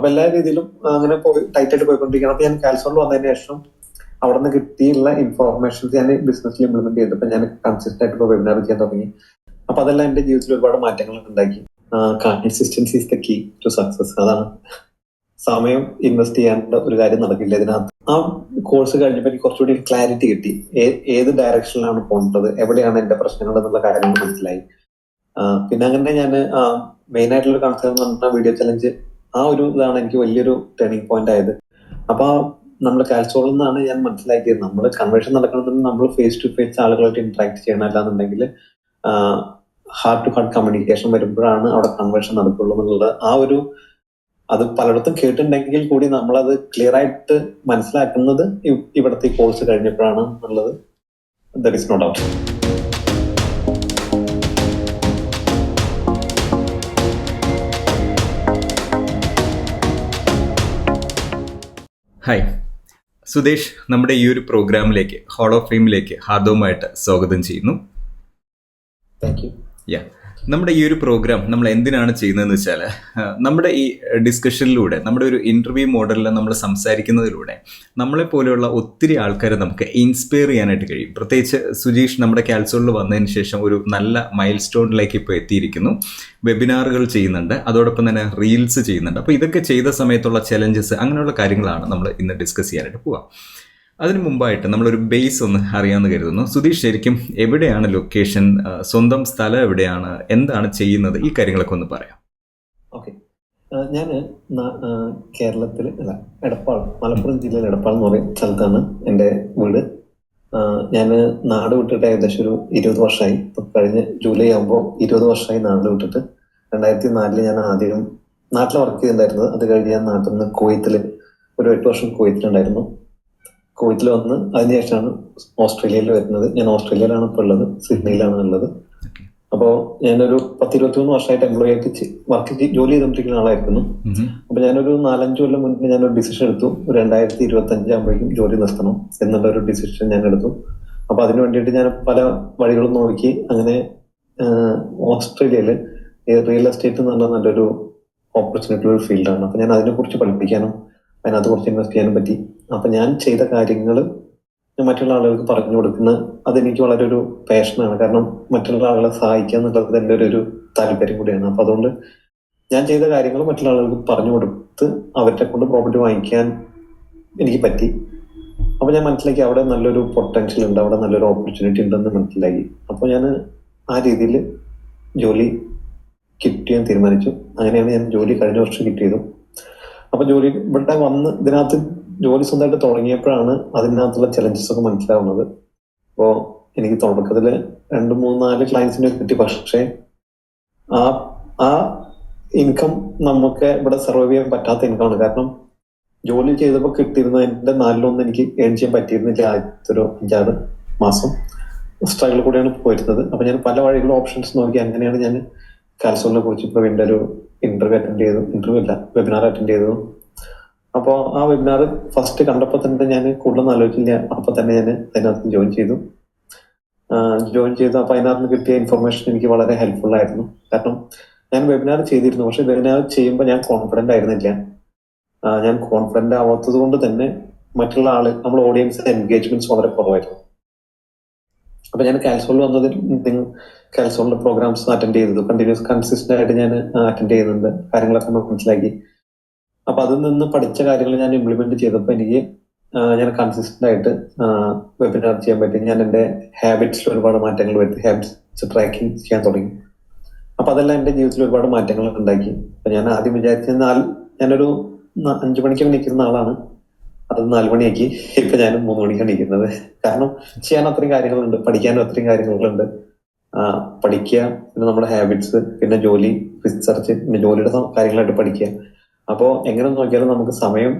അപ്പൊ എല്ലാ രീതിയിലും അങ്ങനെ പോയി ടൈറ്റായിട്ട് പോയിക്കൊണ്ടിരിക്കണം. അപ്പൊ ഞാൻ കാൽസോണിൽ വന്നതിന് ശേഷം അവിടെ നിന്ന് കിട്ടിയുള്ള ഇൻഫോർമേഷൻസ് ഞാൻ ബിസിനസ്സിൽ ഇംപ്ലിമെന്റ് ചെയ്തപ്പോൾ ഞാൻ കൺസിസ്റ്റന്റ് ആയിട്ട് ഇപ്പോൾ വെബിനാർ ചെയ്യാൻ തുടങ്ങി. അപ്പൊ അതെല്ലാം എന്റെ ജീവിതത്തിൽ ഒരുപാട് മാറ്റങ്ങൾ ഉണ്ടാക്കി. Consistency is the key to success. അതാണ്, സമയം ഇൻവെസ്റ്റ് ചെയ്യാനുള്ള ഒരു കാര്യം നടക്കില്ല ഇതിനകത്ത്. ആ കോഴ്സ് കഴിഞ്ഞപ്പോൾ എനിക്ക് കുറച്ചുകൂടി ക്ലാരിറ്റി കിട്ടി. ഏത് ഡയറക്ഷനിലാണ് പോകേണ്ടത്, എവിടെയാണ് എന്റെ പ്രശ്നങ്ങൾ എന്നുള്ള കാര്യങ്ങൾ മനസ്സിലായി. പിന്നെ അങ്ങനെ ഞാൻ മെയിൻ ആയിട്ടുള്ള കൺസേൺ എന്ന് പറഞ്ഞാൽ വീഡിയോ ചലഞ്ച്, ആ ഒരു ഇതാണ് എനിക്ക് വലിയൊരു ടേണിംഗ് പോയിന്റ് ആയത്. അപ്പൊ നമ്മൾ കാൽസോളിൽ നിന്നാണ് ഞാൻ മനസ്സിലാക്കിയത്, നമ്മൾ കൺവേർഷൻ നടക്കണമെന്നുണ്ടെങ്കിൽ നമ്മൾ ഫേസ് ടു ഫേസ് ആളുകളായിട്ട് ഇന്ററാക്ട് ചെയ്യണം. അല്ലാന്നുണ്ടെങ്കിൽ ഹാർട്ട് ടു ഹാർട്ട് കമ്മ്യൂണിക്കേഷൻ വരുമ്പോഴാണ് അവിടെ കൺവേർഷൻ നടക്കുള്ളൂ എന്നുള്ളത്. ആ ഒരു അത് പലയിടത്തും കേട്ടിട്ടുണ്ടെങ്കിൽ കൂടി നമ്മളത് ക്ലിയർ ആയിട്ട് മനസ്സിലാക്കുന്നത് ഇവിടുത്തെ കോഴ്സ് കഴിഞ്ഞപ്പോഴാണ് എന്നുള്ളത് there is no doubt. Hi, Sudesh നമ്മുടെ ഈ ഒരു പ്രോഗ്രാമിലേക്ക്, ഹോൾ ഓഫ് ഫെയിമിലേക്ക് ഹാർദവുമായിട്ട് സ്വാഗതം ചെയ്യുന്നു. Thank you. നമ്മുടെ ഈ ഒരു പ്രോഗ്രാം നമ്മൾ എന്തിനാണ് ചെയ്യുന്നതെന്ന് വെച്ചാൽ, നമ്മുടെ ഈ ഡിസ്കഷനിലൂടെ, നമ്മുടെ ഒരു ഇൻ്റർവ്യൂ മോഡലിൽ നമ്മൾ സംസാരിക്കുന്നതിലൂടെ നമ്മളെപ്പോലെയുള്ള ഒത്തിരി ആൾക്കാരെ നമുക്ക് ഇൻസ്പയർ ചെയ്യാനായിട്ട് കഴിയും. പ്രത്യേകിച്ച് സുജീഷ് നമ്മുടെ കാൽസോളിൽ വന്നതിന് ശേഷം ഒരു നല്ല മൈൽ സ്റ്റോണിലേക്ക് ഇപ്പോൾ എത്തിയിരിക്കുന്നു. വെബിനാറുകൾ ചെയ്യുന്നുണ്ട്, അതോടൊപ്പം തന്നെ റീൽസ് ചെയ്യുന്നുണ്ട്. അപ്പോൾ ഇതൊക്കെ ചെയ്ത സമയത്തുള്ള ചലഞ്ചസ്, അങ്ങനെയുള്ള കാര്യങ്ങളാണ് നമ്മൾ ഇന്ന് ഡിസ്കസ് ചെയ്യാനായിട്ട് പോവാം. അതിനു മുമ്പായിട്ട് നമ്മളൊരു ബേസ് ഒന്ന് അറിയാമെന്ന് കരുതുന്നു. സുധീഷ്, ശരിക്കും എവിടെയാണ് ലൊക്കേഷൻ, സ്വന്തം സ്ഥലം എവിടെയാണ്, എന്താണ് ചെയ്യുന്നത്, ഈ കാര്യങ്ങളൊക്കെ ഒന്ന് പറയാം. ഓക്കെ, ഞാൻ കേരളത്തിൽ എടപ്പാൾ, മലപ്പുറം ജില്ലയിൽ എടപ്പാൾ എന്ന് പറയുന്ന സ്ഥലത്താണ് എൻ്റെ വീട്. ഞാൻ നാട് വിട്ടിട്ട് ഏകദേശം ഒരു 20 വർഷമായി. ഇപ്പം കഴിഞ്ഞ ജൂലൈ ആകുമ്പോൾ 20 വർഷമായി നാട് വിട്ടിട്ട്. 2004 ഞാൻ ആദ്യം നാട്ടിൽ വർക്ക് ചെയ്തിട്ടുണ്ടായിരുന്നത്. അത് കഴിഞ്ഞ് ഞാൻ നാട്ടിൽ നിന്ന് കുവൈത്തിൽ ഒരു 8 വർഷം കുവൈത്തിലുണ്ടായിരുന്നു. കുവൈത്തിൽ വന്ന് അതിനുശേഷമാണ് ഓസ്ട്രേലിയയിൽ വരുന്നത്. ഞാൻ ഓസ്ട്രേലിയയിലാണ് ഇപ്പോൾ ഉള്ളത്, സിഡ്നിയിലാണ് ഉള്ളത്. അപ്പോൾ ഞാനൊരു 10-23 വർഷമായിട്ട് എംപ്ലോയി ആയിട്ട് ജോലി ചെയ്തുകൊണ്ടിരിക്കുന്ന ആളായിരുന്നു. അപ്പൊ ഞാനൊരു 4-5 കൊല്ലം മുൻപ് ഞാനൊരു ഡിസിഷൻ എടുത്തു. 2025 ആകുമ്പോഴേക്കും ജോലി നിർത്തണം എന്നുള്ള ഒരു ഡിസിഷൻ ഞാൻ എടുത്തു. അപ്പൊ അതിന് വേണ്ടിയിട്ട് ഞാൻ പല വഴികളും നോക്കി. അങ്ങനെ ഓസ്ട്രേലിയയിൽ റിയൽ എസ്റ്റേറ്റ് എന്ന് പറഞ്ഞാൽ നല്ലൊരു ഓപ്പർച്യൂണിറ്റി ഒരു ഫീൽഡാണ്. അപ്പൊ ഞാൻ അതിനെക്കുറിച്ച് പഠിപ്പിക്കാനും അതിനകത്ത് കുറച്ച് ഇൻവെസ്റ്റ് ചെയ്യാനും പറ്റി. അപ്പൊ ഞാൻ ചെയ്ത കാര്യങ്ങൾ മറ്റുള്ള ആളുകൾക്ക് പറഞ്ഞു കൊടുക്കുന്നത് അതെനിക്ക് വളരെ ഒരു പാഷനാണ്. കാരണം മറ്റുള്ള ആളുകളെ സഹായിക്കുക എന്നുള്ളത് എൻ്റെ ഒരു താല്പര്യം കൂടിയാണ്. അപ്പൊ അതുകൊണ്ട് ഞാൻ ചെയ്ത കാര്യങ്ങൾ മറ്റുള്ള ആളുകൾക്ക് പറഞ്ഞു കൊടുത്ത് അവരെ കൊണ്ട് പ്രോപ്പർട്ടി വാങ്ങിക്കാൻ എനിക്ക് പറ്റി. അപ്പൊ ഞാൻ മനസ്സിലാക്കി അവിടെ നല്ലൊരു പൊട്ടൻഷ്യൽ ഉണ്ട്, അവിടെ നല്ലൊരു ഓപ്പർച്യൂണിറ്റി ഉണ്ടെന്ന് മനസ്സിലാക്കി. അപ്പൊ ഞാൻ ആ രീതിയിൽ ജോലി കിട്ടിയാൻ തീരുമാനിച്ചു. അങ്ങനെയാണ് ഞാൻ ജോലി കഴിഞ്ഞ വർഷം കിട്ടിയത്. അപ്പൊ ജോലി ഇവിടെ വന്ന് ഇതിനകത്ത് ജോലി സ്വന്തമായിട്ട് തുടങ്ങിയപ്പോഴാണ് അതിനകത്തുള്ള ചലഞ്ചസ് ഒക്കെ മനസ്സിലാവുന്നത്. അപ്പോൾ എനിക്ക് തുടക്കത്തിൽ 2-3-4 ക്ലയൻസിനെ കിട്ടി. പക്ഷേ ആ ഇൻകം നമുക്ക് ഇവിടെ സർവൈവ് ചെയ്യാൻ പറ്റാത്ത ഇൻകമാണ്. കാരണം ജോലി ചെയ്തപ്പോൾ കിട്ടിയിരുന്നതിന്റെ 4-1 എനിക്ക് ഏൺ ചെയ്യാൻ പറ്റിയിരുന്നില്ല. ആദ്യത്തെ ഒരു 5-6 മാസം സ്ട്രഗിൾ കൂടെയാണ് പോയിരുന്നത്. അപ്പൊ ഞാൻ പല വഴികളും ഓപ്ഷൻസ് നോക്കി. അങ്ങനെയാണ് ഞാൻ കാൽസോണിനെ കുറിച്ച് പ്രവീണിന്റെ ഒരു വെബിനാർ അറ്റൻഡ് ചെയ്തത്. അപ്പോൾ ആ വെബിനാർ ഫസ്റ്റ് കണ്ടപ്പോൾ തന്നെ ഞാൻ കൂടുതലൊന്നും ആലോചിച്ചില്ല. അപ്പൊ തന്നെ ഞാൻ അതിനകത്ത് ജോയിൻ ചെയ്തു. അപ്പൊ അതിനകത്ത് കിട്ടിയ ഇൻഫർമേഷൻ എനിക്ക് വളരെ ഹെൽപ്ഫുൾ ആയിരുന്നു. കാരണം ഞാൻ വെബിനാർ ചെയ്തിരുന്നു, പക്ഷെ വെബിനാർ ചെയ്യുമ്പോൾ ഞാൻ കോൺഫിഡന്റ് ആയിരുന്നില്ല. ഞാൻ കോൺഫിഡന്റ് ആവാത്തത് കൊണ്ട് തന്നെ മറ്റുള്ള നമ്മുടെ ഓഡിയൻസ് എൻഗേജ്മെന്റ്സ് വളരെ കുറവായിരുന്നു. അപ്പൊ ഞാൻ കാൽസോളിൽ വന്നതിൽ കാൽസോളിന്റെ പ്രോഗ്രാംസ് അറ്റൻഡ് ചെയ്തത് കൺസിസ്റ്റന്റ് ആയിട്ട് ഞാൻ അറ്റൻഡ് ചെയ്യുന്നുണ്ട്. കാര്യങ്ങളൊക്കെ മനസ്സിലാക്കി. അപ്പൊ അതിൽ നിന്ന് പഠിച്ച കാര്യങ്ങൾ ഞാൻ ഇംപ്ലിമെന്റ് ചെയ്തപ്പോൾ എനിക്ക് ഞാൻ കൺസിസ്റ്റന്റ് ആയിട്ട് വെബിനാർ ചെയ്യാൻ പറ്റി. ഞാൻ എൻ്റെ ഹാബിറ്റ്സിൽ ഒരുപാട് മാറ്റങ്ങൾ വരുത്തി. ഹാബിറ്റ്സ് ട്രാക്കിംഗ് ചെയ്യാൻ തുടങ്ങി. അപ്പൊ അതെല്ലാം എൻ്റെ ജീവിതത്തിൽ ഒരുപാട് മാറ്റങ്ങൾ ഉണ്ടാക്കി. അപ്പൊ ഞാൻ ആദ്യം വിചാരിച്ച ഞാനൊരു 5 മണിക്ക് എണീക്കുന്ന ആളാണ്. അത് 4 മണിയാക്കി. ഇപ്പൊ ഞാൻ 3 മണിക്കാണ് എണീക്കുന്നത്. കാരണം ചെയ്യാൻ അത്രയും കാര്യങ്ങളുണ്ട്, പഠിക്കാനും അത്രയും കാര്യങ്ങളുണ്ട്. പഠിക്കുക, പിന്നെ നമ്മുടെ ഹാബിറ്റ്സ്, പിന്നെ ജോലി, റിസർച്ച്, പിന്നെ ജോലിയുടെ കാര്യങ്ങളായിട്ട് പഠിക്കുക. അപ്പോൾ എങ്ങനെ നോക്കിയാലും നമുക്ക് സമയം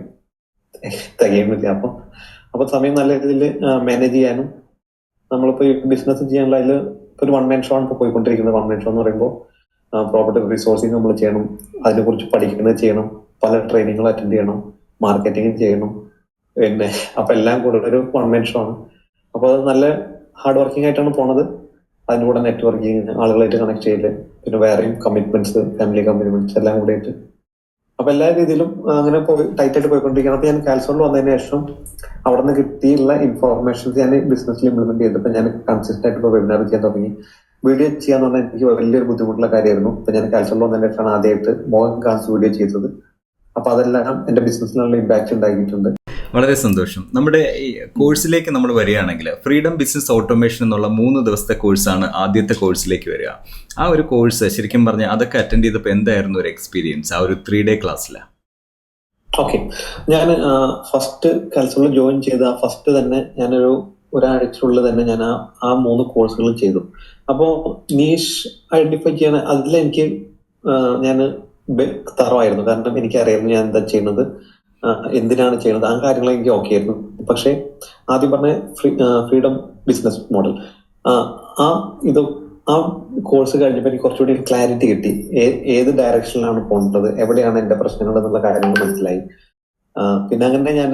തികയുന്നില്ല. അപ്പൊ സമയം നല്ല രീതിയിൽ മാനേജ് ചെയ്യാനും നമ്മളിപ്പോ ഈ ബിസിനസ് ചെയ്യാനുള്ള അതിൽ ഒരു 1 man ഷോ ആണ് ഇപ്പോൾ പോയിക്കൊണ്ടിരിക്കുന്നത്. 1 man ഷോ എന്ന് പറയുമ്പോൾ പ്രോപ്പർട്ടി റിസോഴ്സിങ് നമ്മൾ ചെയ്യണം, അതിനെക്കുറിച്ച് പഠിക്കുന്നത് ചെയ്യണം, പല ട്രെയിനിങ്ങുകൾ അറ്റൻഡ് ചെയ്യണം, മാർക്കറ്റിംഗ് ചെയ്യണം. പിന്നെ അപ്പൊ എല്ലാം കൂടെ ഒരു 1 man ഷോ ആണ്. അപ്പോൾ അത് നല്ല ഹാർഡ് വർക്കിംഗ് ആയിട്ടാണ് പോണത്. അതിൻ്റെ കൂടെ നെറ്റ്വർക്കിംഗ്, ആളുകളായിട്ട് കണക്ട് ചെയ്യല്, പിന്നെ വേറെയും കമ്മിറ്റ്മെന്റ്സ്, ഫാമിലി കമ്മിറ്റ്മെന്റ്സ് എല്ലാം കൂടെ ആയിട്ട് അപ്പൊ എല്ലാ രീതിയിലും അങ്ങനെ പോയി ടൈറ്റായിട്ട് പോയിക്കൊണ്ടിരിക്കുകയാണ്. അപ്പൊ ഞാൻ കാൽസോണിൽ വന്നതിന് ശേഷം അവിടെ നിന്ന് കിട്ടിയുള്ള ഇൻഫോർമേഷൻസ് ഞാൻ ബിസിനസ്സിൽ ഇംപ്ലിമെന്റ് ചെയ്തപ്പോൾ ഞാൻ കൺസിസ്റ്റന്റ് ആയിട്ട് ഇപ്പോൾ വെബിനാർ ചെയ്യാൻ തുടങ്ങി. വീഡിയോ ചെയ്യാന്ന് പറഞ്ഞാൽ എനിക്ക് വലിയൊരു ബുദ്ധിമുട്ടുള്ള കാര്യമായിരുന്നു. ഇപ്പൊ ഞാൻ കാൽസോണിൽ വന്നതിന് ശേഷമാണ് ആദ്യമായിട്ട് മോഹൻ കാൻസ് വീഡിയോ ചെയ്തത്. അപ്പൊ അതെല്ലാം എന്റെ ബിസിനസ്സിനുള്ള ഇമ്പാക്ട് ഉണ്ടാക്കിയിട്ടുണ്ട്. വളരെ സന്തോഷം. നമ്മുടെ ഈ കോഴ്സിലേക്ക് നമ്മൾ വരികയാണെങ്കിൽ ഫ്രീഡം ബിസിനസ് ഓട്ടോമേഷൻ എന്നുള്ള 3 ദിവസത്തെ കോഴ്സാണ് ആദ്യത്തെ കോഴ്സിലേക്ക് വരിക. ആ ഒരു കോഴ്സ് ശരിക്കും പറഞ്ഞാൽ അതൊക്കെ അറ്റൻഡ് ചെയ്തപ്പോൾ എന്തായിരുന്നു ഒരു എക്സ്പീരിയൻസ് ആ ഒരു 3 ഡേ ക്ലാസ്സിൽ? ഓക്കെ, ഞാൻ ഫസ്റ്റ് കൽസോളിൽ ജോയിൻ ചെയ്ത ഫസ്റ്റ് തന്നെ ഞാനൊരു ഒരാഴ്ചയുള്ളിൽ തന്നെ ഞാൻ ആ 3 കോഴ്സുകൾ ചെയ്തു. അപ്പോൾ നീഷ് ഐഡന്റിഫൈ ചെയ്യാൻ അതിലെനിക്ക് ഞാൻ തറവായിരുന്നു. കാരണം എനിക്കറിയായിരുന്നു ഞാൻ എന്താ ചെയ്യുന്നത്, എന്തിനാണ് ചെയ്യുന്നത്, ആ കാര്യങ്ങൾ എനിക്ക് ഓക്കെ ആയിരുന്നു. പക്ഷെ ആദ്യം പറഞ്ഞ ഫ്രീഡം ബിസിനസ് മോഡൽ ആ കോഴ്സ് കഴിഞ്ഞപ്പോൾ എനിക്ക് കുറച്ചുകൂടി ക്ലാരിറ്റി കിട്ടി. ഏത് ഡയറക്ഷനിലാണ് പോകേണ്ടത്, എവിടെയാണ് എന്റെ പ്രശ്നങ്ങൾ എന്നുള്ള കാര്യങ്ങൾ മനസ്സിലായി. പിന്നെ അങ്ങനെ ഞാൻ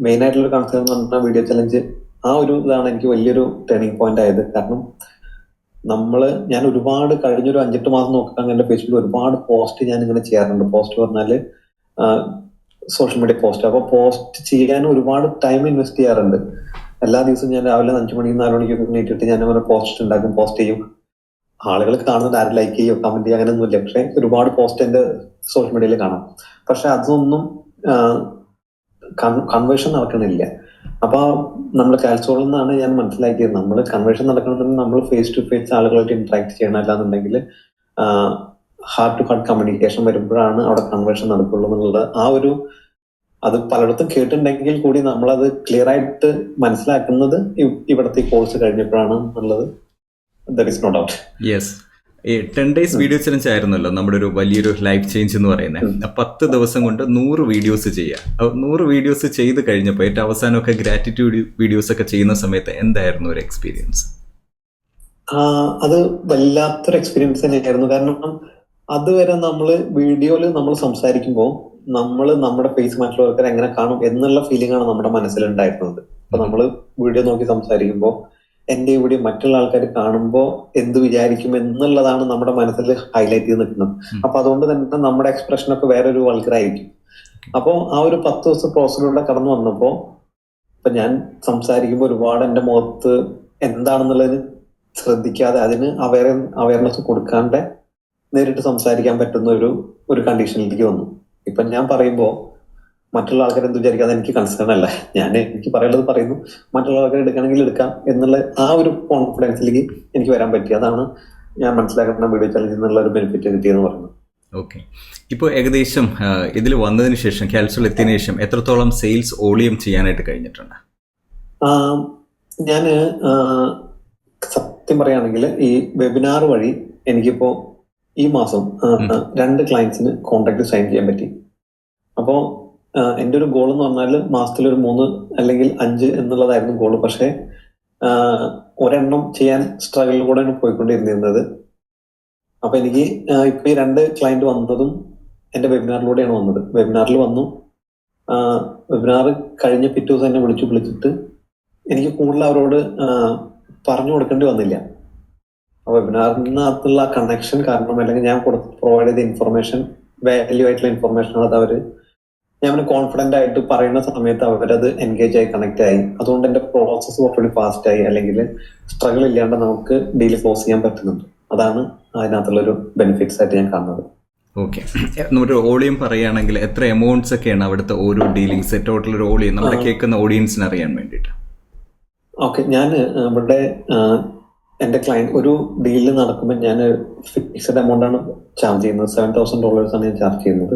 മെയിൻ ആയിട്ടുള്ള കൺസേൺ എന്ന് പറഞ്ഞാൽ വീഡിയോ ചലഞ്ച്, ആ ഒരു ഇതാണ് എനിക്ക് വലിയൊരു ടേണിംഗ് പോയിന്റ് ആയത്. കാരണം ഞാൻ ഒരുപാട് കഴിഞ്ഞൊരു 5-8 മാസം നോക്കാൻ എന്റെ ഫേസ്ബുക്കിൽ ഒരുപാട് പോസ്റ്റ് ഞാൻ ഇങ്ങനെ ചെയ്യാറുണ്ട്. പോസ്റ്റ് പറഞ്ഞാല് സോഷ്യൽ മീഡിയ പോസ്റ്റ്. അപ്പൊ പോസ്റ്റ് ചെയ്യാൻ ഒരുപാട് ടൈം ഇൻവെസ്റ്റ് ചെയ്യാറുണ്ട്. എല്ലാ ദിവസവും ഞാൻ രാവിലെ 5 മണിക്ക് 4 മണിക്കൊക്കെ നീട്ടിട്ട് ഞാൻ അങ്ങനെ പോസ്റ്റ് ഉണ്ടാക്കും, പോസ്റ്റ് ചെയ്യും. ആളുകൾ കാണുന്നത് ആരും ലൈക്ക് ചെയ്യോ കമന്റ് ചെയ്യോ അങ്ങനെയൊന്നുമില്ല. പക്ഷെ ഒരുപാട് പോസ്റ്റ് എന്റെ സോഷ്യൽ മീഡിയയിൽ കാണാം. പക്ഷെ അതൊന്നും കൺവേർഷൻ നടക്കണില്ല. അപ്പൊ നമ്മൾ കാൽസോളിൽ നിന്നാണ് ഞാൻ മനസ്സിലാക്കിയത്, നമ്മൾ കൺവേർഷൻ നടക്കണമെന്നുണ്ടെങ്കിൽ നമ്മൾ ഫേസ് ടു ഫേസ് ആളുകളായിട്ട് ഇന്ററാക്ട് ചെയ്യണം. അല്ലാന്നുണ്ടെങ്കിൽ ഹാർട്ട് ടു ഹാർട്ട് കമ്മ്യൂണിക്കേഷൻ വരുമ്പോഴാണ് അവിടെ കൺവേർഷൻ നടക്കുള്ളൂ എന്നുള്ളത്. അത് പലയിടത്തും കേട്ടിട്ടുണ്ടെങ്കിൽ കൂടി നമ്മളത് ക്ലിയർ ആയിട്ട് മനസ്സിലാക്കുന്നത് ഇവിടുത്തെ കോഴ്സ് കഴിഞ്ഞപ്പോഴാണ് എന്നുള്ളത് there is no doubt. Yes, ഈ 10 ഡേയ്സ് വീഡിയോ ചലഞ്ച് ആയിരുന്നല്ലോ നമ്മുടെ ഒരു വലിയൊരു ലൈഫ് ചേഞ്ച് എന്ന് പറയുന്നത്. 10 ദിവസം കൊണ്ട് 100 വീഡിയോസ് ചെയ്യുക. 100 വീഡിയോസ് ചെയ്ത് കഴിഞ്ഞപ്പോൾ ഏറ്റവും അവസാനമൊക്കെ ഗ്രാറ്റിറ്റ്യൂഡ് വീഡിയോസ് ഒക്കെ ചെയ്യുന്ന സമയത്ത് എന്തായിരുന്നു ഒരു എക്സ്പീരിയൻസ്? അത് വല്ലാത്തൊരു എക്സ്പീരിയൻസ് തന്നെയായിരുന്നു. കാരണം അതുവരെ വീഡിയോയിൽ നമ്മൾ സംസാരിക്കുമ്പോൾ നമ്മുടെ ഫേസ് മറ്റുള്ളവർക്ക് എങ്ങനെ കാണും എന്നുള്ള ഫീലിംഗ് ആണ് നമ്മുടെ മനസ്സിലുണ്ടായിരുന്നത്. അപ്പൊ നമ്മൾ വീഡിയോ നോക്കി സംസാരിക്കുമ്പോൾ എന്റെ വീഡിയോ മറ്റുള്ള ആൾക്കാർ കാണുമ്പോൾ എന്ത് വിചാരിക്കും എന്നുള്ളതാണ് നമ്മുടെ മനസ്സിൽ ഹൈലൈറ്റ് ചെയ്ത് നിൽക്കുന്നത്. അപ്പൊ അതുകൊണ്ട് തന്നെ നമ്മുടെ എക്സ്പ്രഷൻ ഒക്കെ വേറൊരു ആൾക്കാരായിരിക്കും. അപ്പോ ആ ഒരു 10 ദിവസം പ്രോസസ്സിലൂടെ കടന്നു വന്നപ്പോ ഇപ്പൊ ഞാൻ സംസാരിക്കുമ്പോൾ ഒരുപാട് എന്റെ മുഖത്ത് എന്താണെന്നുള്ളത് ശ്രദ്ധിക്കാതെ അതിന് അവയർനെസ് കൊടുക്കാണ്ട് നേരിട്ട് സംസാരിക്കാൻ പറ്റുന്ന ഒരു കണ്ടീഷനിലേക്ക് വന്നു. ഇപ്പൊ ഞാൻ പറയുമ്പോ മറ്റുള്ള ആൾക്കാർ എന്ത് വിചാരിക്കാതെ എനിക്ക് കൺസേൺ അല്ല. എനിക്ക് പറയുന്നത് പറയുന്നു, മറ്റുള്ള ആൾക്കാർ എടുക്കണമെങ്കിൽ എടുക്കാം എന്നുള്ള ആ ഒരു കോൺഫിഡൻസിലേക്ക് എനിക്ക് വരാൻ പറ്റി. അതാണ് ഞാൻ മനസ്സിലാക്കുന്ന വീഡിയോ ചലഞ്ചിൽ നിന്നുള്ള ഒരു ബെനിഫിറ്റ് കിട്ടിയെന്ന് പറയുന്നത്. ഓക്കെ, ഇപ്പോൾ ഏകദേശം ഇതിൽ വന്നതിന് ശേഷം കാൽസോൾ എത്തിയതിനു ശേഷം എത്രത്തോളം സെയിൽസ് വോളിയം ചെയ്യാനായിട്ട് കഴിഞ്ഞിട്ടുണ്ട്? ഞാന് സത്യം പറയുകയാണെങ്കിൽ ഈ വെബിനാർ വഴി എനിക്കിപ്പോ ഈ മാസം 2 ക്ലയൻസിന് കോൺട്രാക്ട് സൈൻ ചെയ്യാൻ പറ്റി. അപ്പോ എന്റെ ഒരു ഗോൾ എന്ന് പറഞ്ഞാൽ മാസത്തിൽ ഒരു 3 അല്ലെങ്കിൽ 5 എന്നുള്ളതായിരുന്നു ഗോള്. പക്ഷെ ഒരെണ്ണം ചെയ്യാൻ സ്ട്രഗിളിലൂടെയാണ് പോയിക്കൊണ്ടിരുന്നത്. അപ്പൊ എനിക്ക് ഇപ്പൊ ഈ 2 ക്ലയന്റ് വന്നതും എന്റെ വെബിനാറിലൂടെയാണ് വന്നത്. വെബിനാറിൽ വന്നു, വെബിനാർ കഴിഞ്ഞ പിറ്റേ ദിവസം എന്നെ വിളിച്ചിട്ട് എനിക്ക് കൂടുതൽ അവരോട് പറഞ്ഞു കൊടുക്കേണ്ടി വന്നില്ല. വെബിനാറിനകത്തുള്ള കണക്ഷൻ കാരണം, അല്ലെങ്കിൽ ഞാൻ പ്രൊവൈഡ് ചെയ്ത ഇൻഫർമേഷൻ വാല്യൂ ആയിട്ടുള്ള ഇൻഫർമേഷൻ അത് ഞാൻ കോൺഫിഡന്റ് ആയിട്ട് പറയുന്ന സമയത്ത് അവരത് എൻഗേജ് ആയി കണക്ട് ആയി. അതുകൊണ്ട് എന്റെ പ്രോസസ് കുറച്ചുകൂടി ഫാസ്റ്റ് ആയി, അല്ലെങ്കിൽ സ്ട്രഗിൾ ഇല്ലാണ്ട് നമുക്ക് ഡീൽ ക്ലോസ് ചെയ്യാൻ പറ്റുന്നുണ്ട്. അതാണ് അതിനകത്തുള്ളൊരു ബെനിഫിറ്റ്സ് ആയിട്ട് ഞാൻ കാണുന്നത്. ഓക്കെ, നമ്മുടെ വോളിയം പറയുകയാണെങ്കിൽ എത്ര എമൗണ്ട്സ് ഒക്കെയാണ് അവിടുത്തെ ഓരോ ഡീലിങ്സ്, ടോട്ടൽ ഒരു വോളിയം നമ്മുടെ കേൾക്കുന്ന ഓഡിയൻസിന് അറിയാൻ വേണ്ടിയിട്ട്? ഓക്കെ, ഞാൻ ഇവിടെ എന്റെ ക്ലയന്റ് ഒരു ഡീലിൽ നടക്കുമ്പോൾ ഞാൻ ഫിക്സഡ് എമൗണ്ട് ആണ് ചാർജ് ചെയ്യുന്നത്. $7,000 ആണ് ഞാൻ ചാർജ് ചെയ്യുന്നത്.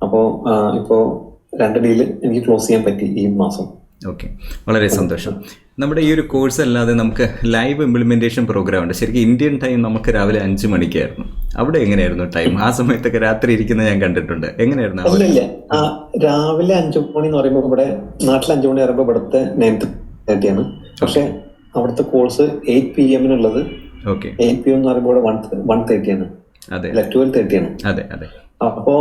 അപ്പോ ഇപ്പോ 2 ഡീല് എനിക്ക് ക്ലോസ് ചെയ്യാൻ പറ്റി ഈ മാസം. ഓക്കെ, വളരെ സന്തോഷം. നമ്മുടെ ഈ ഒരു കോഴ്സ് അല്ലാതെ നമുക്ക് ലൈവ് ഇംപ്ലിമെന്റേഷൻ പ്രോഗ്രാം ഉണ്ട്. ശരിക്കും ഇന്ത്യൻ ടൈം നമുക്ക് രാവിലെ 5 മണിക്കായിരുന്നു. അവിടെ എങ്ങനെയായിരുന്നു ടൈം? ആ സമയത്തൊക്കെ രാത്രി ഇരിക്കുന്ന ഞാൻ കണ്ടിട്ടുണ്ട്. എങ്ങനെയായിരുന്നു? രാവിലെ 5 മണി എന്ന് പറയുമ്പോൾ ഇവിടെ നാട്ടിൽ 5 മണി പറയുമ്പോൾ ഇവിടുത്തെ 9:30 ആണ്. പക്ഷെ അവിടുത്തെ കോഴ്സ് 8 PM ഉള്ളത് 8 PM എന്ന് പറയുമ്പോൾ 1:30 ആണ്. 12:30 ആണ്. അതെ അതെ. അപ്പോ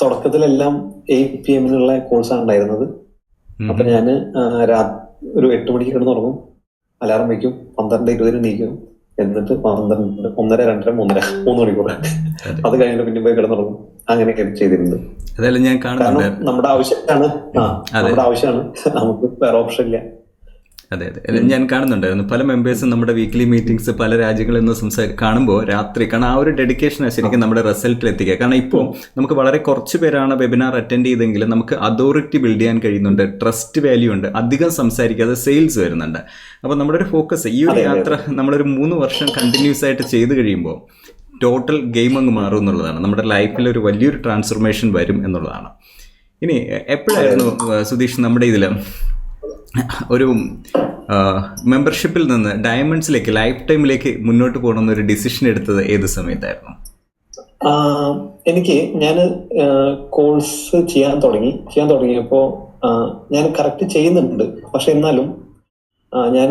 തുടക്കത്തിലെല്ലാം 8 PM കോഴ്സാണ് ഉണ്ടായിരുന്നത്. അപ്പൊ ഞാന് ഒരു 8 മണിക്ക് കിടന്നുറങ്ങും, അലാറം വയ്ക്കും, 12:20 നീക്കും, എന്നിട്ട് 12, 1:30, 2:30, 3 മണിക്കൂർ അത് കഴിഞ്ഞിട്ട് പിന്നെ പോയി കിടന്നുറങ്ങും. അങ്ങനെയൊക്കെ ചെയ്തിരുന്നത്. അതെല്ലാം ഞാൻ കാരണം കാണുന്നുണ്ട്. നമ്മുടെ ആവശ്യമാണ്, അതെ നമ്മുടെ ആവശ്യമാണ്, നമുക്ക് വേറെ ഓപ്ഷൻ ഇല്ല. അതെ അതെ അല്ല, ഞാൻ കാണുന്നുണ്ടായിരുന്നു പല മെമ്പേഴ്സും നമ്മുടെ വീക്ക്ലി മീറ്റിംഗ്സ് പല രാജ്യങ്ങളിൽ നിന്ന് കാണുമ്പോൾ രാത്രി, കാരണം ആ ഒരു ഡെഡിക്കേഷനാണ് ശരിക്കും നമ്മുടെ റിസൾട്ടിൽ എത്തിക്കുക. കാരണം ഇപ്പോൾ നമുക്ക് വളരെ കുറച്ച് പേരാണ് വെബിനാർ അറ്റൻഡ് ചെയ്തെങ്കിലും നമുക്ക് അതോറിറ്റി ബിൽഡ് ചെയ്യാൻ കഴിയുന്നുണ്ട്, ട്രസ്റ്റ് വാല്യൂ ഉണ്ട്, അധികം സംസാരിക്കാതെ സെയിൽസ് വരുന്നുണ്ട്. അപ്പോൾ നമ്മുടെ ഒരു ഫോക്കസ് ഈ ഒരു അതെ അതെ യാത്ര നമ്മളൊരു 3 വർഷം കണ്ടിന്യൂസ് ആയിട്ട് ചെയ്ത് കഴിയുമ്പോൾ ടോട്ടൽ ഗെയിം അങ്ങ് മാറും എന്നുള്ളതാണ്. നമ്മുടെ ലൈഫിൽ ഒരു വലിയൊരു ട്രാൻസ്ഫോർമേഷൻ വരും എന്നുള്ളതാണ്. ഇനി അതെ എപ്പോഴായിരുന്നു സുധീഷ് നമ്മുടെ ഇതിൽ ഒരു മെമ്പർഷിപ്പിൽ നിന്ന് ഡയമണ്ട്സിലേക്ക് ലൈഫ് ടൈമിലേക്ക് മുന്നോട്ട് പോകണമെന്നൊരു ഡിസിഷൻ എടുത്തത് ഏത് സമയത്തായിരുന്നു? എനിക്ക് ഞാൻ കോഴ്സ് ചെയ്യാൻ തുടങ്ങിയപ്പോ ഞാൻ കറക്റ്റ് ചെയ്യുന്നുണ്ട്. പക്ഷെ എന്നാലും ഞാൻ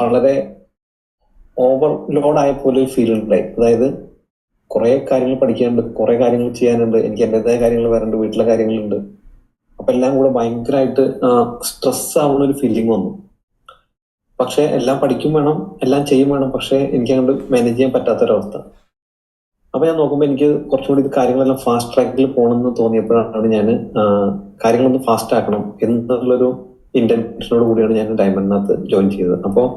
വളരെ ഓവർലോഡ് ആയ പോലെ ഒരു ഫീൽ ഉണ്ടായി. അതായത് കുറെ കാര്യങ്ങൾ പഠിക്കാനുണ്ട്, കുറെ കാര്യങ്ങൾ ചെയ്യാനുണ്ട്, എനിക്ക് എന്റേതായ കാര്യങ്ങൾ വരണ്ട്, വീട്ടിലെ കാര്യങ്ങളുണ്ട്. അപ്പൊ എല്ലാം കൂടെ ഭയങ്കരമായിട്ട് സ്ട്രെസ് ആവുന്ന ഒരു ഫീലിംഗ് വന്നു. പക്ഷെ എല്ലാം പഠിക്കും വേണം, എല്ലാം ചെയ്യും വേണം, പക്ഷെ എനിക്ക് അങ്ങോട്ട് മാനേജ് ചെയ്യാൻ പറ്റാത്തൊരവസ്ഥ. അപ്പൊ ഞാൻ നോക്കുമ്പോൾ എനിക്ക് കുറച്ചുകൂടി ഇത് കാര്യങ്ങളെല്ലാം ഫാസ്റ്റ് ട്രാക്കിൽ പോകണമെന്ന് തോന്നിയപ്പോഴാണ് ഞാൻ കാര്യങ്ങളൊന്ന് ഫാസ്റ്റ് ആക്കണം എന്നുള്ളൊരു ഇന്റൻഷനോട് കൂടിയാണ് ഞാൻ ഡയമണ്ടിനകത്ത് ജോയിൻ ചെയ്തത്. അപ്പോൾ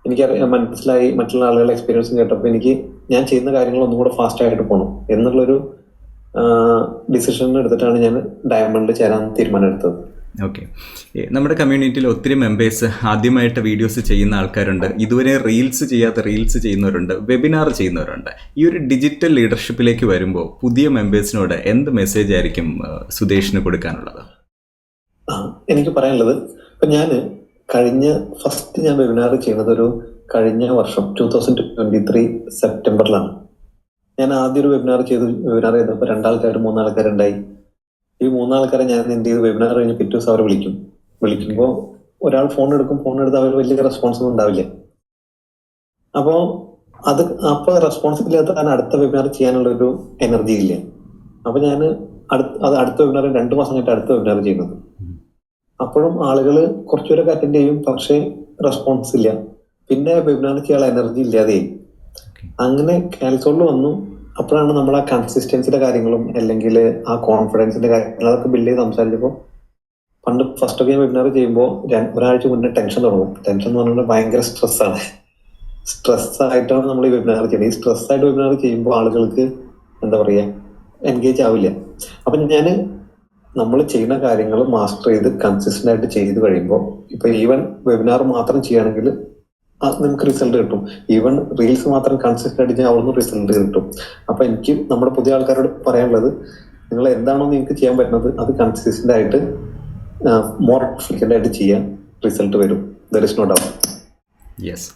എനിക്ക് മനസ്സിലായി, മറ്റുള്ള ആളുകളുടെ എക്സ്പീരിയൻസും കേട്ടപ്പോൾ എനിക്ക് ഞാൻ ചെയ്യുന്ന കാര്യങ്ങൾ ഒന്നും കൂടെ ഫാസ്റ്റ് ആയിട്ട് പോകണം എന്നുള്ളൊരു ഡിസിഷൻ എടുത്തിട്ടാണ് ഞാൻ ഡയമണ്ടിൽ ചേരാൻ തീരുമാനമെടുത്തത്. ഓക്കെ, നമ്മുടെ കമ്മ്യൂണിറ്റിയിൽ ഒത്തിരി മെമ്പേഴ്സ് ആദ്യമായിട്ട് വീഡിയോസ് ചെയ്യുന്ന ആൾക്കാരുണ്ട്, ഇതുവരെ റീൽസ് ചെയ്യാത്ത റീൽസ് ചെയ്യുന്നവരുണ്ട്, വെബിനാർ ചെയ്യുന്നവരുണ്ട്. ഈ ഒരു ഡിജിറ്റൽ ലീഡർഷിപ്പിലേക്ക് വരുമ്പോൾ പുതിയ മെമ്പേഴ്സിനോട് എന്ത് മെസ്സേജ് ആയിരിക്കും സുധേഷിന് കൊടുക്കാനുള്ളത്? എനിക്ക് പറയാനുള്ളത്, ഇപ്പൊ ഞാൻ ഫസ്റ്റ് ഞാൻ വെബിനാർ ചെയ്യുന്നത് കഴിഞ്ഞ വർഷം 2023 സെപ്റ്റംബറിലാണ്. ഞാൻ ആദ്യം ഒരു വെബിനാർ ചെയ്തപ്പോൾ 2 ആൾക്കാർ 3 ആൾക്കാരുണ്ടായി. ഈ 3 ആൾക്കാരെ ഞാൻ എന്ത് ചെയ്തു, വെബിനാർ കഴിഞ്ഞ് പിറ്റേ ദിവസം അവരെ വിളിക്കുമ്പോൾ ഒരാൾ ഫോൺ എടുത്ത് അവർ വലിയ റെസ്പോൺസ് ഒന്നും ഉണ്ടാവില്ല. അപ്പൊ റെസ്പോൺസിബിൾ ആയിട്ട് അടുത്ത വെബിനാർ ചെയ്യാനുള്ള ഒരു എനർജി ഇല്ല. അപ്പൊ ഞാൻ അടുത്ത വെബിനാർ 2 മാസം കഴിഞ്ഞിട്ട് അടുത്ത വെബിനാർ ചെയ്യുന്നത്. അപ്പോഴും ആളുകൾ കുറച്ചുപേരൊക്കെ അറ്റൻഡ് ചെയ്യും, പക്ഷെ റെസ്പോൺസ് ഇല്ല. പിന്നെ വെബിനാർ ചെയ്യാനുള്ള എനർജി ഇല്ലാതെയായി. അങ്ങനെ ക്യാൻസറിൽ വന്നു. അപ്പോഴാണ് നമ്മൾ ആ കൺസിസ്റ്റൻസിന്റെ കാര്യങ്ങളും അല്ലെങ്കിൽ ആ കോൺഫിഡൻസിന്റെ കാര്യങ്ങളും അതൊക്കെ ബിൽഡ് ചെയ്ത് സംസാരിച്ചപ്പോൾ, പണ്ട് ഫസ്റ്റ് ഒക്കെ വെബിനാർ ചെയ്യുമ്പോൾ ഒരാഴ്ച മുന്നേ ടെൻഷൻ തുടങ്ങും. ടെൻഷൻ എന്ന് പറഞ്ഞാൽ ഭയങ്കര സ്ട്രെസ്സാണ്. സ്ട്രെസ് ആയിട്ടാണ് നമ്മൾ ഈ വെബിനാർ ചെയ്യുന്നത്. ഈ സ്ട്രെസ് ആയിട്ട് വെബിനാർ ചെയ്യുമ്പോൾ ആളുകൾക്ക് എന്താ പറയുക, എൻഗേജ് ആവില്ല. അപ്പൊ നമ്മൾ ചെയ്യുന്ന കാര്യങ്ങൾ മാസ്റ്റർ ചെയ്ത് കൺസിസ്റ്റന്റ് ആയിട്ട് ചെയ്ത് കഴിയുമ്പോൾ, ഇപ്പൊ ഈവൻ വെബിനാർ മാത്രം ചെയ്യുകയാണെങ്കിൽ നമുക്ക് റിസൾട്ട് കിട്ടും. ഈവൻ റീൽസ് മാത്രം കൺസിസ്റ്റന്റ് ആയിട്ട് ചെയ്യാൻ അവിടുന്ന് റിസൾട്ട് കിട്ടും. അപ്പൊ എനിക്ക് നമ്മുടെ പുതിയ ആൾക്കാരോട് പറയാനുള്ളത്, നിങ്ങൾ എന്താണോ നിങ്ങൾക്ക് ചെയ്യാൻ പറ്റുന്നത് അത് കൺസിസ്റ്റന്റ് ആയിട്ട് മോർ ഫ്രീക്വന്റ് ആയിട്ട് ചെയ്യാൻ റിസൾട്ട് വരും. There is no doubt. Yes,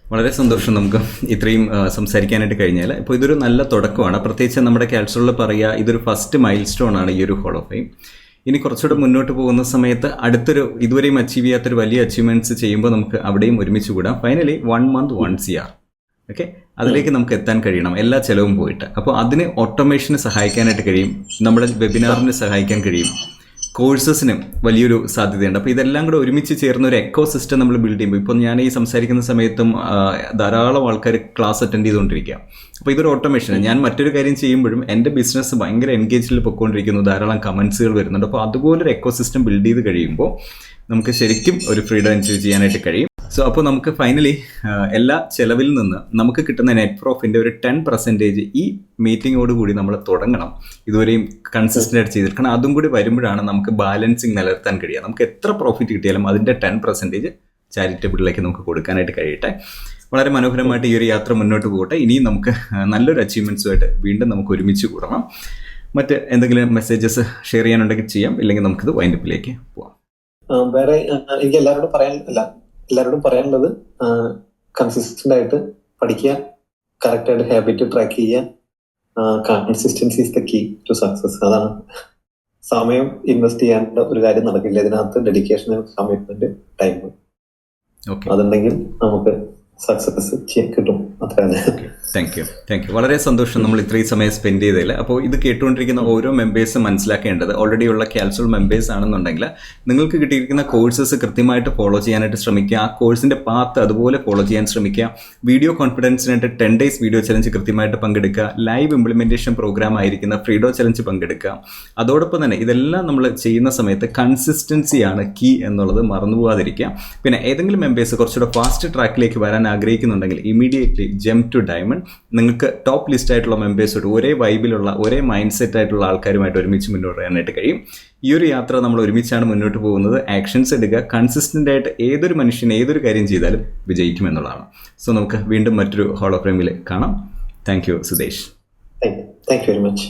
വളരെ സന്തോഷം നമുക്ക് ഇത്രയും സംസാരിക്കാനായിട്ട് കഴിഞ്ഞാൽ. ഇപ്പോൾ ഇതൊരു നല്ല തുടക്കമാണ്. പ്രത്യേകിച്ച് നമ്മുടെ കാൽസറിൽ പറയുക, ഇതൊരു ഫസ്റ്റ് മൈൽ സ്റ്റോൺ ആണ് ഈ ഒരു ഹോൾ ഓഫ് ഫെയിം. ഇനി കുറച്ചുകൂടെ മുന്നോട്ട് പോകുന്ന സമയത്ത് ഇതുവരെയും അച്ചീവ് ചെയ്യാത്തൊരു വലിയ അച്ചീവ്മെന്റ്സ് ചെയ്യുമ്പോൾ നമുക്ക് അവിടെയും ഒരുമിച്ച് കൂടാം. Finally 1 month 1 CR. ഓക്കെ, അതിലേക്ക് നമുക്ക് എത്താൻ കഴിയണം, എല്ലാ ചിലവും പോയിട്ട്. അപ്പോൾ അതിന് ഓട്ടോമേഷന് സഹായിക്കാനായിട്ട് കഴിയും, നമ്മുടെ വെബിനാറിന് സഹായിക്കാൻ കഴിയും, കോഴ്സസിന് വലിയൊരു സാധ്യതയുണ്ട്. അപ്പോൾ ഇതെല്ലാം കൂടെ ഒരുമിച്ച് ചേർന്ന ഒരു എക്കോ സിസ്റ്റം നമ്മൾ ബിൽഡ് ചെയ്യുമ്പോൾ, ഇപ്പോൾ ഞാൻ ഈ സംസാരിക്കുന്ന സമയത്തും ധാരാളം ആൾക്കാർ ക്ലാസ് അറ്റൻഡ് ചെയ്തുകൊണ്ടിരിക്കുക. അപ്പോൾ ഇതൊരു ഓട്ടോമേഷൻ. ഞാൻ മറ്റൊരു കാര്യം ചെയ്യുമ്പോഴും എൻ്റെ ബിസിനസ് ഭയങ്കര എൻഗേജിൽ പൊയ്ക്കൊണ്ടിരിക്കുന്നു, ധാരാളം കമൻസുകൾ വരുന്നുണ്ട്. അപ്പോൾ അതുപോലൊരു എക്കോ സിസ്റ്റം ബിൽഡ് ചെയ്ത് കഴിയുമ്പോൾ നമുക്ക് ശരിക്കും ഒരു ഫ്രീഡം എൻജോയ് ചെയ്യാനായിട്ട് കഴിയും. സോ അപ്പോൾ നമുക്ക് ഫൈനലി എല്ലാ ചെലവിൽ നിന്ന് നമുക്ക് കിട്ടുന്ന നെറ്റ് പ്രോഫിറ്റിൻ്റെ ഒരു 10% ഈ മീറ്റിങ്ങോട് കൂടി നമ്മൾ തുടങ്ങണം. ഇതുവരെയും കൺസിസ്റ്റൻ്റ് ആയിട്ട് ചെയ്തിരിക്കണം. അതും കൂടി വരുമ്പോഴാണ് നമുക്ക് ബാലൻസിങ് നിലനിർത്താൻ കഴിയുക. നമുക്ക് എത്ര പ്രോഫിറ്റ് കിട്ടിയാലും അതിൻ്റെ 10% ചാരിറ്റബിളിലേക്ക് നമുക്ക് കൊടുക്കാനായിട്ട് കഴിയട്ടെ. വളരെ മനോഹരമായിട്ട് ഈ ഒരു യാത്ര മുന്നോട്ട് പോകട്ടെ. ഇനിയും നമുക്ക് നല്ലൊരു അച്ചീവ്മെൻറ്റ്സുമായിട്ട് വീണ്ടും നമുക്ക് ഒരുമിച്ച് കൂടണം. മറ്റ് എന്തെങ്കിലും മെസ്സേജസ് ഷെയർ ചെയ്യാനുണ്ടെങ്കിൽ ചെയ്യാം, ഇല്ലെങ്കിൽ നമുക്കിത് വൈൻഡപ്പിലേക്ക് പോവാം. വേറെ എനിക്ക് എല്ലാവരോടും പറയാനുള്ളത്, കൺസിസ്റ്റന്റ് ആയിട്ട് പഠിക്കുക, കറക്റ്റ് ആയിട്ട് ഹാബിറ്റ് ട്രാക്ക് ചെയ്യുക. Consistency is the key to success. അതാണ്. സമയം ഇൻവെസ്റ്റ് ചെയ്യാനുള്ള ഒരു കാര്യം നടക്കില്ല. ഇതിനകത്ത് ഡെഡിക്കേഷൻ, കമ്മിറ്റ്മെന്റ്, ടൈം അതുണ്ടെങ്കിൽ നമുക്ക് സക്സസ് കിട്ടും. അത്ര തന്നെ. Thank you. വളരെ സന്തോഷം നമ്മൾ ഇത്രയും സമയം സ്പെൻഡ് ചെയ്തതിൽ. അപ്പോൾ ഇത് കേട്ടുകൊണ്ടിരിക്കുന്ന ഓരോ മെമ്പേഴ്സും മനസ്സിലാക്കേണ്ടത്, ഓൾറെഡി ഉള്ള ക്യാൽസോൾ മെമ്പേഴ്സ് ആണെന്നുണ്ടെങ്കിൽ നിങ്ങൾക്ക് കിട്ടിയിരിക്കുന്ന കോഴ്സസ് കൃത്യമായിട്ട് ഫോളോ ചെയ്യാനായിട്ട് ശ്രമിക്കുക. ആ കോഴ്സിൻ്റെ പാത്ത് അതുപോലെ ഫോളോ ചെയ്യാൻ ശ്രമിക്കുക. വീഡിയോ കോൺഫിഡൻസിനായിട്ട് 10 days വീഡിയോ ചലഞ്ച് കൃത്യമായിട്ട് പങ്കെടുക്കുക. ലൈവ് ഇംപ്ലിമെൻറ്റേഷൻ പ്രോഗ്രാം ആയിരിക്കുന്ന ഫ്രീഡോ ചലഞ്ച് പങ്കെടുക്കുക. അതോടൊപ്പം തന്നെ ഇതെല്ലാം നമ്മൾ ചെയ്യുന്ന സമയത്ത് കൺസിസ്റ്റൻസിയാണ് കീ എന്നുള്ളത് മറന്നു പോകാതിരിക്കുക. പിന്നെ ഏതെങ്കിലും മെമ്പേഴ്സ് കുറച്ചുകൂടെ ഫാസ്റ്റ് ട്രാക്കിലേക്ക് വരാൻ ആഗ്രഹിക്കുന്നുണ്ടെങ്കിൽ ഇമീഡിയറ്റ്ലി ജംപ് ടു ഡയമണ്ട്. നിങ്ങൾക്ക് ടോപ്പ് ലിസ്റ്റ് ആയിട്ടുള്ള മെമ്പേഴ്സോട് ഒരേ വൈബിലുള്ള ഒരേ മൈൻഡ് സെറ്റ് ആയിട്ടുള്ള ആൾക്കാരുമായിട്ട് ഒരുമിച്ച് മുന്നോട്ട് വരാനായിട്ട് കഴിയും. ഈ ഒരു യാത്ര നമ്മൾ ഒരുമിച്ചാണ് മുന്നോട്ട് പോകുന്നത്. ആക്ഷൻസ് എടുക്കുക. കൺസിസ്റ്റൻ്റ് ആയിട്ട് ഏതൊരു മനുഷ്യൻ ഏതൊരു കാര്യം ചെയ്താലും വിജയിക്കുമെന്നുള്ളതാണ്. സോ നമുക്ക് വീണ്ടും മറ്റൊരു ഹോൾ ഓഫ് ഫ്രെയിമിൽ കാണാം. Thank you Sudesh. Thank you very much.